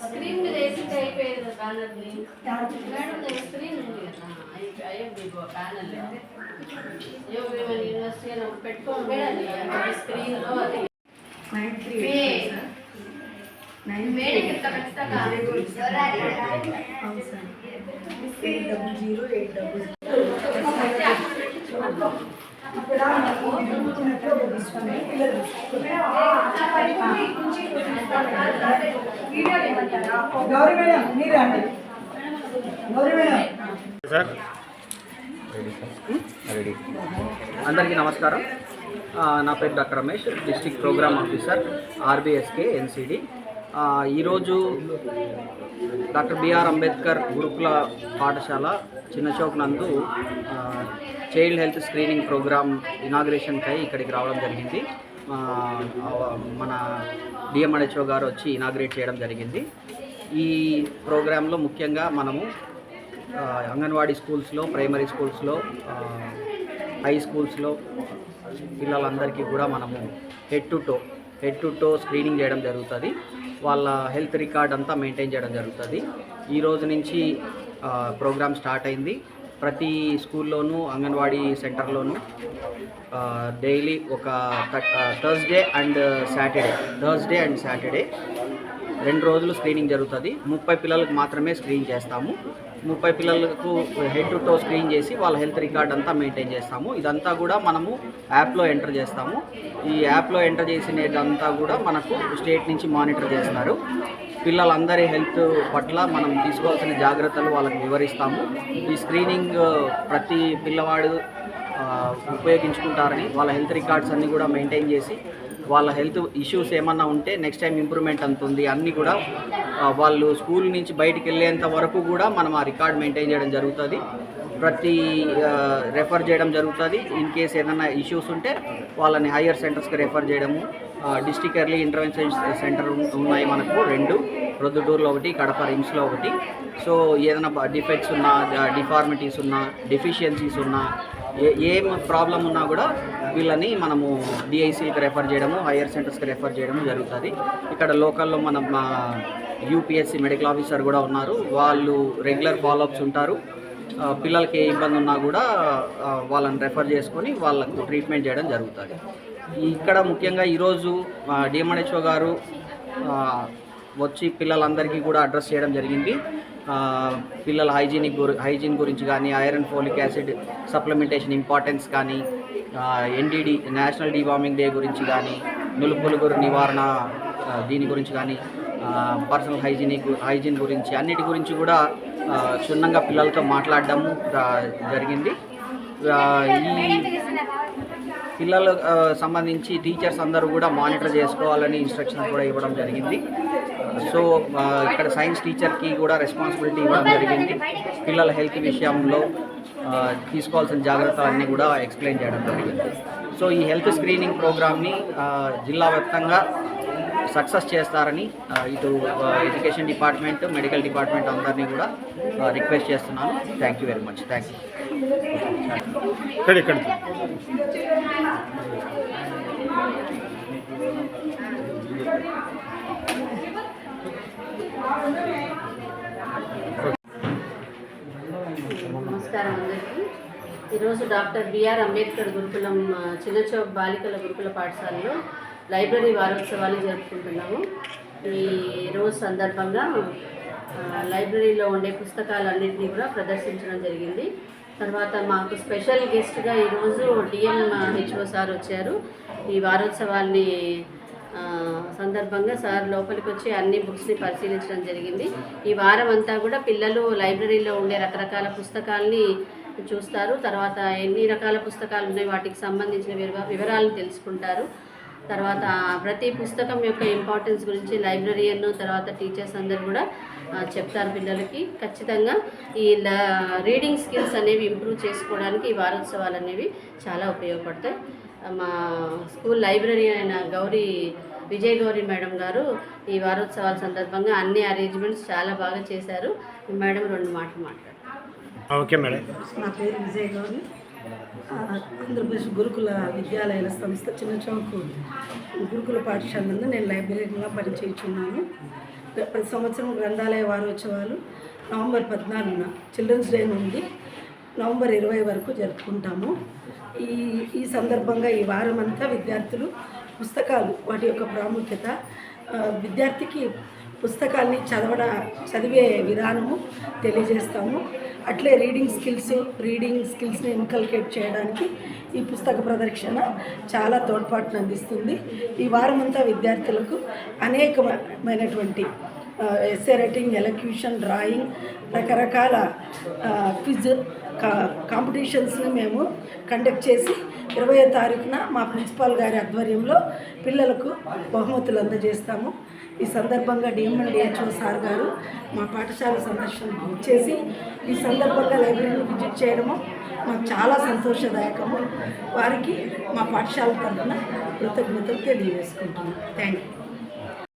Screen మీద వేసి అయిపోయేది బ్యానర్ని మేడం స్క్రీన్ ఉంది కదా అయ్యో ప్యానల్ యూనివర్సిటీ అని పెట్టుకోండి స్క్రీన్లో అది మేడం ఖచ్చితంగా 800. గౌరీ మేడం మీరు రండి. గౌరీ మేడం సార్ అందరికీ నమస్కారం. నా పేరు doctor Ramesh, district program officer RBSK NCD. ఈరోజు డాక్టర్ బిఆర్ అంబేద్కర్ గురుకుల పాఠశాల చిన్నచౌక్ నందు చైల్డ్ హెల్త్ స్క్రీనింగ్ ప్రోగ్రామ్ ఇనాగ్రేషన్కై ఇక్కడికి రావడం జరిగింది. మన డిఎంహెచ్ఓ గారు వచ్చి ఇనాగ్రేట్ చేయడం జరిగింది. ఈ ప్రోగ్రాంలో ముఖ్యంగా మనము అంగన్వాడీ స్కూల్స్లో, ప్రైమరీ స్కూల్స్లో, హై స్కూల్స్లో పిల్లలందరికీ కూడా మనము హెడ్ టు టో స్క్రీనింగ్ చేయడం జరుగుతుంది. వాళ్ళ హెల్త్ రికార్డ్ అంతా మెయింటైన్ చేయడం జరుగుతుంది. ఈ రోజు నుంచి ప్రోగ్రామ్ స్టార్ట్ అయింది. ప్రతి స్కూల్లోనూ, అంగన్వాడీ సెంటర్లోనూ డైలీ ఒక థర్స్డే అండ్ సాటర్డే 2 రోజులు స్క్రీనింగ్ జరుగుతుంది. 30 పిల్లలకు మాత్రమే స్క్రీన్ చేస్తాము. 30 పిల్లలకు హెడ్ టు టో స్క్రీన్ చేసి వాళ్ళ హెల్త్ రికార్డ్ అంతా మెయింటైన్ చేస్తాము. ఇదంతా కూడా మనము యాప్లో ఎంటర్ చేస్తాము. ఈ యాప్లో ఎంటర్ చేసినదంతా కూడా మనకు స్టేట్ నుంచి మానిటర్ చేస్తారు. పిల్లలందరి హెల్త్ పట్ల మనం తీసుకోవాల్సిన జాగ్రత్తలు వాళ్ళకి వివరిస్తాము. ఈ స్క్రీనింగ్ ప్రతి పిల్లవాడు ఉపయోగించుకుంటారని, వాళ్ళ హెల్త్ రికార్డ్స్ అన్నీ కూడా మెయింటైన్ చేసి వాళ్ళ హెల్త్ ఇష్యూస్ ఏమన్నా ఉంటే నెక్స్ట్ టైం ఇంప్రూవ్మెంట్ అంతుంది అన్నీ కూడా వాళ్ళు స్కూల్ నుంచి బయటికి వెళ్ళేంత వరకు కూడా మనం ఆ రికార్డ్ మెయింటైన్ చేయడం జరుగుతుంది. ప్రతి రెఫర్ చేయడం జరుగుతుంది. ఇన్ కేస్ ఏదైనా ఇష్యూస్ ఉంటే వాళ్ళని హయ్యర్ సెంటర్స్కి రెఫర్ చేయడము. డిస్ట్రిక్ట్ ఎర్లీ ఇంటర్వెన్షన్ సెంటర్ ఉన్నాయి మనకు 2, ప్రొద్దుటూరులో 1, కడప రిమ్స్లో 1. సో ఏదైనా డిఫెక్ట్స్ ఉన్నా, డిఫార్మిటీస్ ఉన్నా, డెఫిషియన్సీస్ ఉన్నా, ఏం ప్రాబ్లం ఉన్నా కూడా వీళ్ళని మనము డిఐసీకి రెఫర్ చేయడము, హయ్యర్ సెంటర్స్కి రెఫర్ చేయడము జరుగుతుంది. ఇక్కడ లోకల్లో మన యూపీఎస్సీ మెడికల్ ఆఫీసర్ కూడా ఉన్నారు. వాళ్ళు రెగ్యులర్ ఫాలోఅప్స్ ఉంటారు. పిల్లలకి ఏ ఇబ్బంది ఉన్నా కూడా వాళ్ళని రెఫర్ చేసుకొని వాళ్ళకు ట్రీట్మెంట్ చేయడం జరుగుతుంది. ఇక్కడ ముఖ్యంగా ఈరోజు డిఎంహెచ్ఓ గారు వచ్చి పిల్లలందరికీ కూడా అడ్రస్ చేయడం జరిగింది. పిల్లల హైజీన్ గురించి కానీ, iron folic acid supplementation importance కానీ, ఎన్డీడీ నేషనల్ డీవార్మింగ్ డే గురించి కానీ, నులుపులుగురు నివారణ దీని గురించి కానీ, పర్సనల్ హైజీన్ గురించి అన్నిటి గురించి కూడా క్షుణ్ణంగా పిల్లలతో మాట్లాడడము జరిగింది. ఈ పిల్లలు సంబంధించి టీచర్స్ అందరూ కూడా మానిటర్ చేసుకోవాలని ఇన్స్ట్రక్షన్స్ కూడా ఇవ్వడం జరిగింది. సో ఇక్కడ సైన్స్ టీచర్కి కూడా రెస్పాన్సిబిలిటీ ఇవ్వడం జరిగింది. పిల్లల హెల్త్ విషయంలో తీసుకోవాల్సిన జాగ్రత్తలన్నీ కూడా ఎక్స్ప్లెయిన్ చేయడం జరిగింది. సో ఈ హెల్త్ స్క్రీనింగ్ ప్రోగ్రామ్ని జిల్లా వ్యాప్తంగా సక్సెస్ చేస్తారని ఇటు ఎడ్యుకేషన్ డిపార్ట్మెంట్, మెడికల్ డిపార్ట్మెంట్ అందరినీ కూడా రిక్వెస్ట్ చేస్తున్నాను. Thank you very much. Thank you. నమస్కారం అందరికీ. ఈరోజు డాక్టర్ బిఆర్ అంబేద్కర్ గురుకులం చిన్నచౌక్ బాలికల గురుకుల పాఠశాలలో లైబ్రరీ వారోత్సవాలు జరుపుకుంటున్నాము. ఈ రోజు సందర్భంగా లైబ్రరీలో ఉండే పుస్తకాలన్నింటినీ కూడా ప్రదర్శించడం జరిగింది. తర్వాత మాకు స్పెషల్ గెస్ట్గా ఈరోజు డిఎంహెచ్ఓ సార్ వచ్చారు. ఈ వారోత్సవాల్ని సందర్భంగా సార్ లోపలికి వచ్చి అన్ని బుక్స్ని పరిశీలించడం జరిగింది. ఈ వారం అంతా కూడా పిల్లలు లైబ్రరీలో ఉండే రకరకాల పుస్తకాలని చూస్తారు. తర్వాత ఎన్ని రకాల పుస్తకాలు ఉన్నాయి, వాటికి సంబంధించిన వివరాలను తెలుసుకుంటారు. తర్వాత ప్రతి పుస్తకం యొక్క ఇంపార్టెన్స్ గురించి లైబ్రరియన్ తర్వాత టీచర్స్ అందరు కూడా చెప్తారు పిల్లలకి. ఖచ్చితంగా ఈ రీడింగ్ స్కిల్స్ అనేవి ఇంప్రూవ్ చేసుకోవడానికి ఈ వారోత్సవాలు అనేవి చాలా ఉపయోగపడతాయి. మా స్కూల్ లైబ్రరీ అయిన విజయ్ గౌరీ మేడం గారు ఈ వారోత్సవాల సందర్భంగా అన్ని అరేంజ్మెంట్స్ చాలా బాగా చేశారు. మేడం 2 మాటలు మాట్లాడారు. Okay madam. నా పేరు విజయ్ గౌరీ. ఆంధ్రప్రదేశ్ గురుకుల విద్యాలయాల సంస్థ చిన్న చౌకు గురుకుల పాఠశాల నందు నేను లైబ్రరీగా పనిచేస్తున్నాను. ప్రతి సంవత్సరం గ్రంథాలయ వారోత్సవాలు నవంబర్ 14న చిల్డ్రన్స్ డే నుండి నవంబర్ 20 వరకు జరుపుకుంటాము. ఈ సందర్భంగా ఈ వారం అంతా విద్యార్థులు పుస్తకాలు వాటి యొక్క ప్రాముఖ్యత, విద్యార్థికి పుస్తకాల్ని చదివే విధానము తెలియజేస్తాము. అట్లే రీడింగ్ స్కిల్స్ని ఇన్కల్కేట్ చేయడానికి ఈ పుస్తక ప్రదర్శన చాలా తోడ్పాటును అందిస్తుంది. ఈ వారమంతా విద్యార్థులకు అనేకమైనటువంటి ఎస్సే రైటింగ్, ఎలక్యూషన్, డ్రాయింగ్, రకరకాల క్విజ్ కాంపిటీషన్స్ని మేము కండక్ట్ చేసి 20వ తారీఖున మా ప్రిన్సిపాల్ గారి ఆధ్వర్యంలో పిల్లలకు బహుమతులు అందజేస్తాము. ఈ సందర్భంగా డిఎంఎండ్హెచ్ఓ సార్ గారు మా పాఠశాల సందర్శనకు వచ్చేసి ఈ సందర్భంగా లైబ్రరీని విజిట్ చేయడము మాకు చాలా సంతోషదాయకము. వారికి మా పాఠశాల తరఫున కృతజ్ఞతలు తెలియజేసుకుంటున్నాం. Thank you.